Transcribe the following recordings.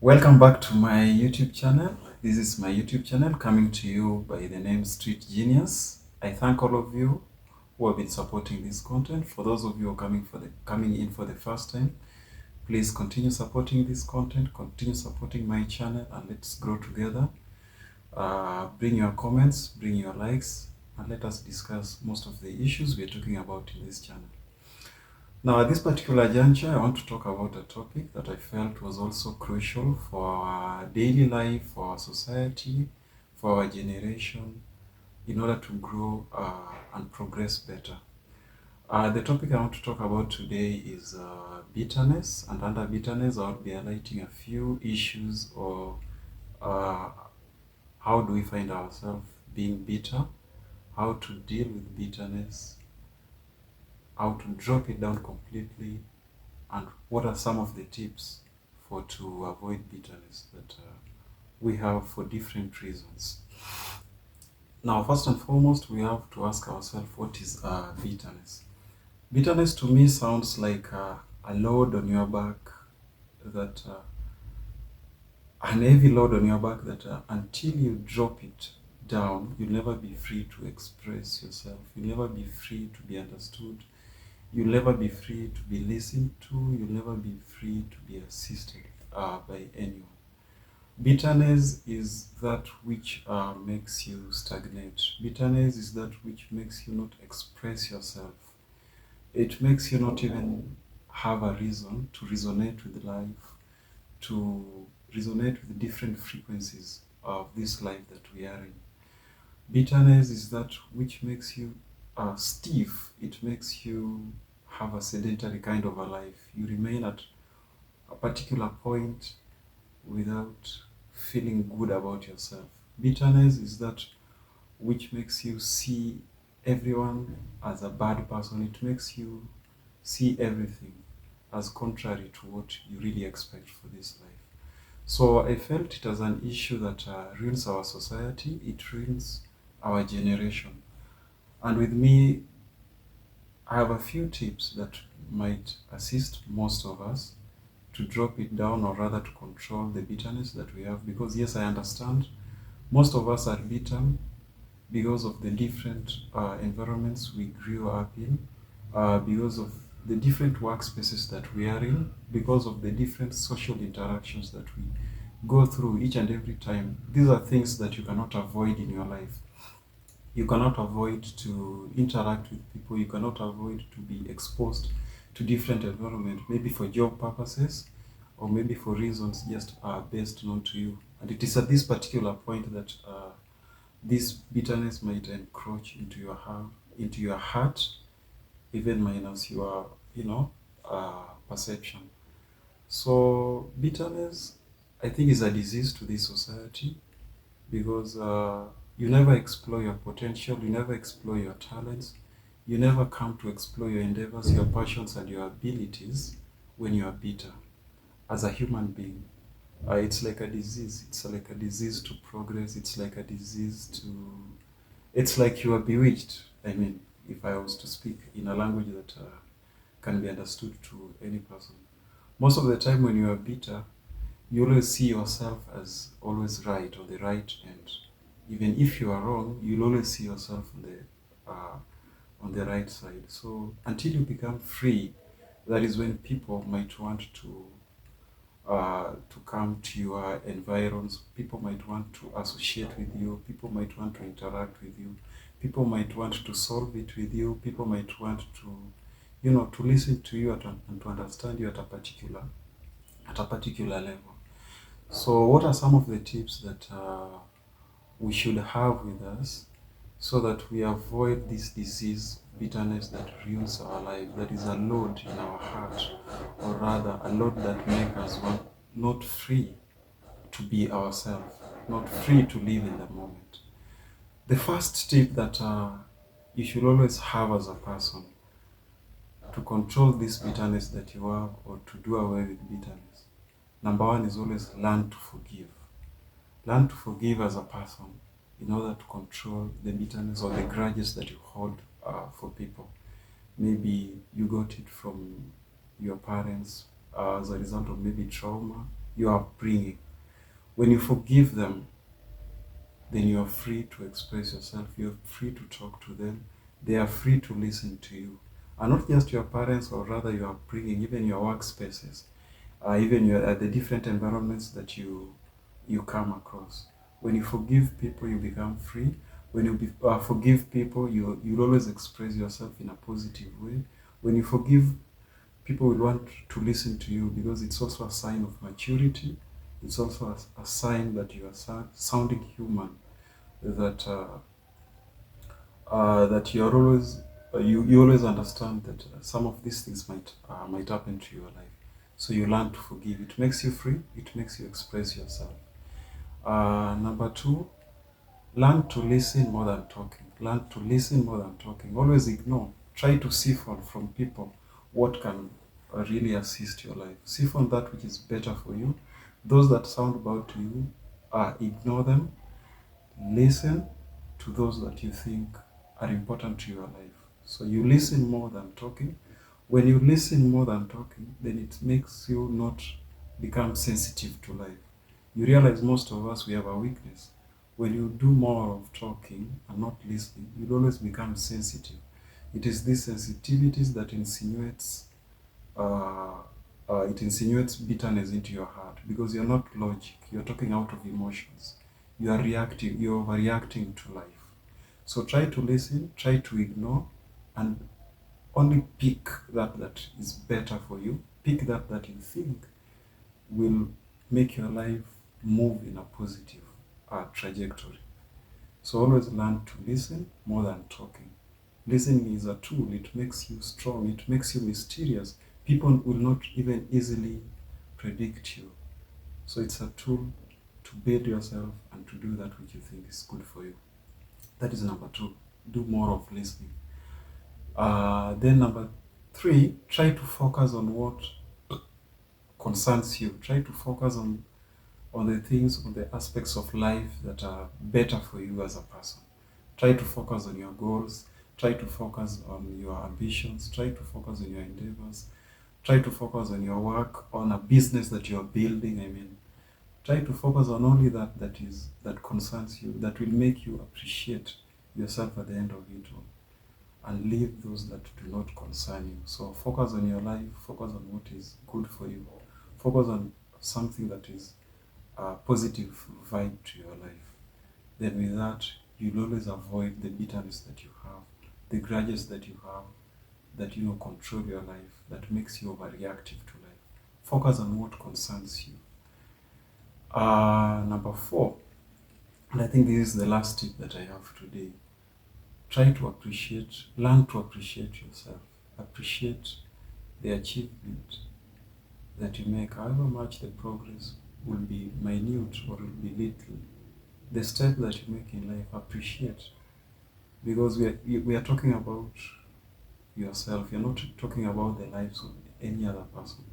Welcome back to my YouTube channel. This is my YouTube channel coming to you by the name Street Genius. I thank all of you who have been supporting this content. For those of you who are coming in for the first time, please continue supporting this content, continue supporting my channel, and let's grow together. Bring your comments, bring your likes, and let us discuss most of the issues we are talking about in this channel. Now, at this particular juncture, I want to talk about a topic that I felt was also crucial for our daily life, for our society, for our generation, in order to grow and progress better. The topic I want to talk about today is bitterness, and under bitterness, I'll be highlighting a few issues or how do we find ourselves being bitter, how to deal with bitterness, how to drop it down completely, and what are some of the tips to avoid bitterness that we have for different reasons. Now, first and foremost, we have to ask ourselves, what is bitterness? Bitterness to me sounds like a load on your back, that an heavy load on your back that until you drop it down, you'll never be free to express yourself. You'll never be free to be understood. You'll never be free to be listened to. You'll never be free to be assisted by anyone. Bitterness is that which makes you stagnate. Bitterness is that which makes you not express yourself. It makes you not even have a reason to resonate with life, to resonate with the different frequencies of this life that we are in. Bitterness is that which makes you stiff. It makes you have a sedentary kind of a life. You remain at a particular point without feeling good about yourself. Bitterness is that which makes you see everyone as a bad person. It makes you see everything as contrary to what you really expect for this life. So I felt it as an issue that ruins our society. It ruins our generation. And with me, I have a few tips that might assist most of us to drop it down, or rather to control the bitterness that we have. Because yes, I understand most of us are bitter because of the different environments we grew up in, because of the different workspaces that we are in, because of the different social interactions that we go through each and every time. These are things that you cannot avoid in your life. You cannot avoid to interact with people. You cannot avoid to be exposed to different environment, maybe for job purposes, or maybe for reasons just best known to you. And it is at this particular point that this bitterness might encroach into your heart, even minus your, perception. So bitterness, I think, is a disease to this society, because you never explore your potential, you never explore your talents, you never come to explore your endeavors, your passions, and your abilities when you are bitter. As a human being, it's like a disease. It's like a disease to progress. It's like a disease to. It's like you are bewitched. I mean, if I was to speak in a language that can be understood to any person. Most of the time, when you are bitter, you always see yourself as always right, or the right end. Even if you are wrong, you'll always see yourself on the right side. So until you become free, that is when people might want to come to your environs. People might want to associate with you. People might want to interact with you. People might want to solve it with you. People might want to listen to you and to understand you at a particular level. So what are some of the tips that we should have with us so that we avoid this disease, bitterness, that ruins our life, that is a load in our heart, or rather a load that makes us not free to be ourselves, not free to live in the moment? The first tip that you should always have as a person to control this bitterness that you have, or to do away with bitterness, number one is always learn to forgive. Learn to forgive as a person in order to control the bitterness or the grudges that you hold for people. Maybe you got it from your parents as a result of maybe trauma. your upbringing. When you forgive them, then you are free to express yourself. You're free to talk to them. They are free to listen to you. And not just your parents, or rather your upbringing, even your workspaces, even the different environments that you come across. When you forgive people, you become free. When you forgive people, you'll always express yourself in a positive way. When you forgive, people will want to listen to you, because it's also a sign of maturity. It's also a sign that you are sounding human, that that you are always you always understand that some of these things might happen to your life. So you learn to forgive. It makes you free. It makes you express yourself. Number two, learn to listen more than talking. Learn to listen more than talking. Always ignore. Try to siphon from people what can really assist your life. Siphon that which is better for you. Those that sound bad to you, ignore them. Listen to those that you think are important to your life. So you listen more than talking. When you listen more than talking, then it makes you not become sensitive to life. You realize most of us, we have a weakness. When you do more of talking and not listening, you'll always become sensitive. It is this sensitivities that insinuates bitterness into your heart, because you're not logic. You're talking out of emotions. You are reacting. You're overreacting to life. So try to listen. Try to ignore, and only pick that is better for you. Pick that you think will make your life move in a positive trajectory. So always learn to listen more than talking. Listening is a tool. It makes you strong. It makes you mysterious. People will not even easily predict you. So it's a tool to build yourself and to do that which you think is good for you. That is number two. Do more of listening. Then number three, try to focus on what concerns you. Try to focus on the things, on the aspects of life that are better for you as a person. Try to focus on your goals. Try to focus on your ambitions. Try to focus on your endeavors. Try to focus on your work, on a business that you are building. I mean, try to focus on only that concerns you, that will make you appreciate yourself at the end of it all, and leave those that do not concern you. So focus on your life. Focus on what is good for you. Focus on something that is a positive vibe to your life. Then with that, you'll always avoid the bitterness that you have, the grudges that you have, that control your life, that makes you overreactive to life. Focus on what concerns you. Number four, and I think this is the last tip that I have today. Learn to appreciate yourself. Appreciate the achievement that you make, however much the progress will be minute or will be little. The step that you make in life, appreciate, because we are talking about yourself. You're not talking about the lives of any other person.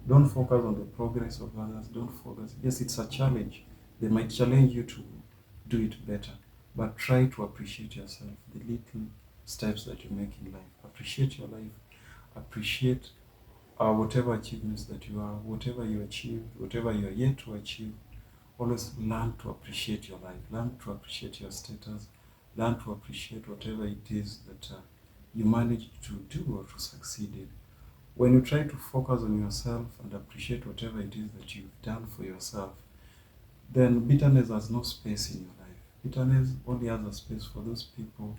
Don't focus on the progress of others. Don't focus. Yes, it's a challenge. They might challenge you to do it better, but try to appreciate yourself, the little steps that you make in life. Appreciate your life. Appreciate whatever achievements that you are, whatever you achieved, whatever you are yet to achieve. Always learn to appreciate your life. Learn to appreciate your status. Learn to appreciate whatever it is that you managed to do or to succeed in. When you try to focus on yourself and appreciate whatever it is that you've done for yourself, then bitterness has no space in your life. Bitterness only has a space for those people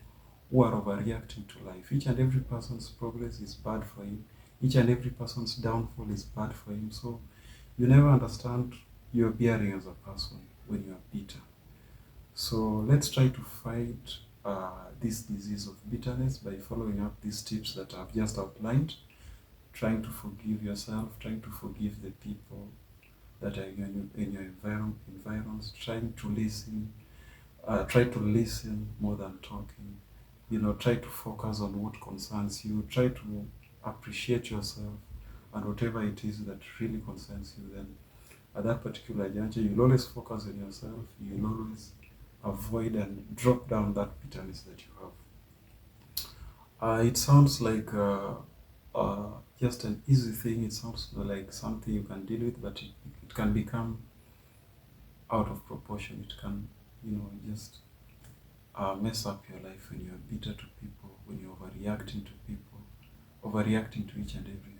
who are overreacting to life. Each and every person's progress is bad for him. Each and every person's downfall is bad for him. So you never understand your bearing as a person when you are bitter. So let's try to fight this disease of bitterness by following up these tips that I've just outlined. Trying to forgive yourself, trying to forgive the people that are in your environs, trying to listen, try to listen more than talking. Try to focus on what concerns you, try to appreciate yourself, and whatever it is that really concerns you, then at that particular juncture, you'll always focus on yourself, you'll always avoid and drop down that bitterness that you have. It sounds like just an easy thing. It sounds like something you can deal with, but it can become out of proportion. It can, just mess up your life when you're bitter to people, when you're overreacting to people, overreacting to each and everything.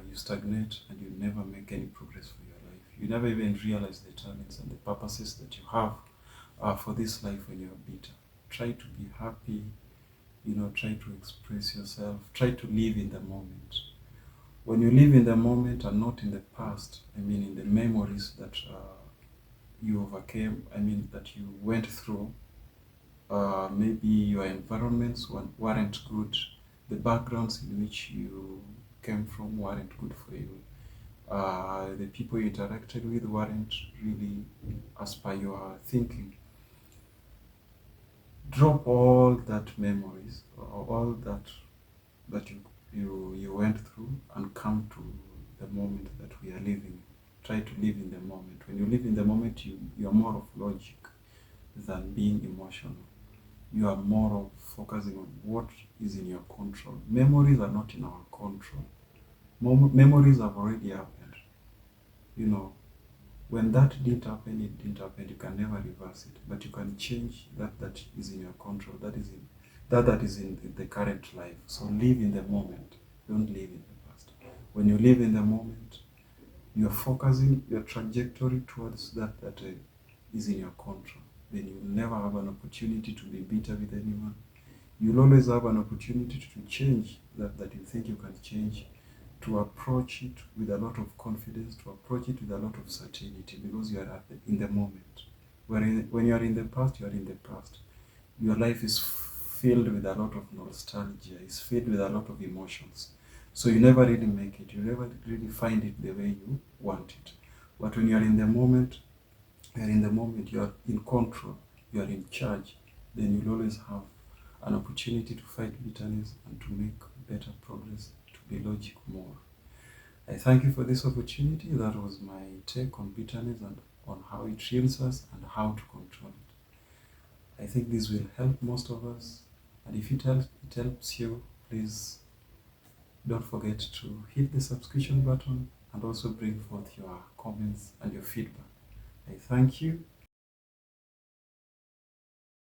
You stagnate and you never make any progress for your life. You never even realize the talents and the purposes that you have for this life when you're bitter. Try to be happy, try to express yourself, try to live in the moment. When you live in the moment and not in the past, in the memories that you overcame, that you went through, maybe your environments weren't good, the backgrounds in which you came from weren't good for you, the people you interacted with weren't really as per your thinking. Drop all that memories, all that you went through, and come to the moment that we are living in. Try to live in the moment. When you live in the moment, you are more of logic than being emotional. You are more of focusing on what is in your control. Memories are not in our control. Memories have already happened. When that didn't happen, it didn't happen. You can never reverse it, but you can change that is in your control. That is in the current life. So live in the moment. Don't live in the past. When you live in the moment, you are focusing your trajectory towards that is in your control. Then you'll never have an opportunity to be bitter with anyone. You'll always have an opportunity to change that you think you can change, to approach it with a lot of confidence, to approach it with a lot of certainty, because you are in the moment. When you are in the past, you are in the past. Your life is filled with a lot of nostalgia, it's filled with a lot of emotions. So you never really make it, you never really find it the way you want it. But when you are in the moment, you are in control, you are in charge, then you'll always have an opportunity to fight bitterness and to make better progress, to be logic more. I thank you for this opportunity. That was my take on bitterness and on how it trains us and how to control it. I think this will help most of us, and if it helps you, please don't forget to hit the subscription button and also bring forth your comments and your feedback. I thank you.